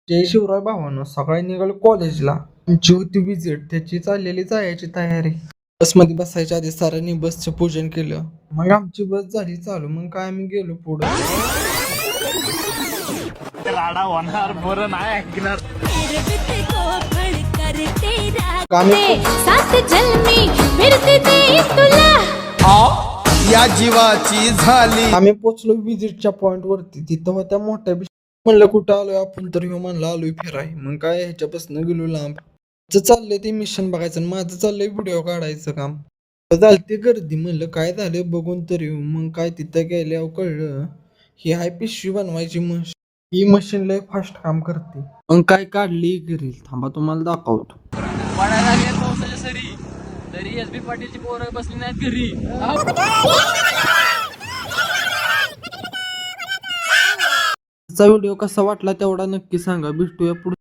जय शिवराय भावानं सकाळी निघालो कॉलेजला. आमची होती विजिट, त्याची चाललेली जायची तयारी. बसमध्ये बसायच्या आधी सरांनी बसचं पूजन केलं. मग आमची बस झाली चालू. मग काय आम्ही गेलो पुढं. राडा होणार बरं नाही ऐकणार. आम्ही या जीवाची झाली. आम्ही पोचलो विजिटच्या पॉइंट वरती. तिथं होत्या मोठ्या म्हणलं कुठं आलोय आपण, तर ह्यो म्हणला आलोय फिराय. मग काय ह्याच्यापासून गेलो लांब. चाललंय ते मिशन बघायचं आणि माझं चाललंय व्हिडिओ काढायचं काम. झालती गर्दी, म्हणलं काय झालं बघून तर येऊ. मग काय तिथं गेल्यावर कळलं ही हाय पिशवी बनवायची मशीन. ही मशीन लय फास्ट काम करते. मग काय काढली घरी, थांबा तुम्हाला दाखवतो. पडायला लागले पावसाच्या सरी, तरी एस बी पाटीलची पोरं बसली नाहीत घरी. व्हिडिओ कसा वाटला तेवढा नक्की सांगा. भेटूया पुढे.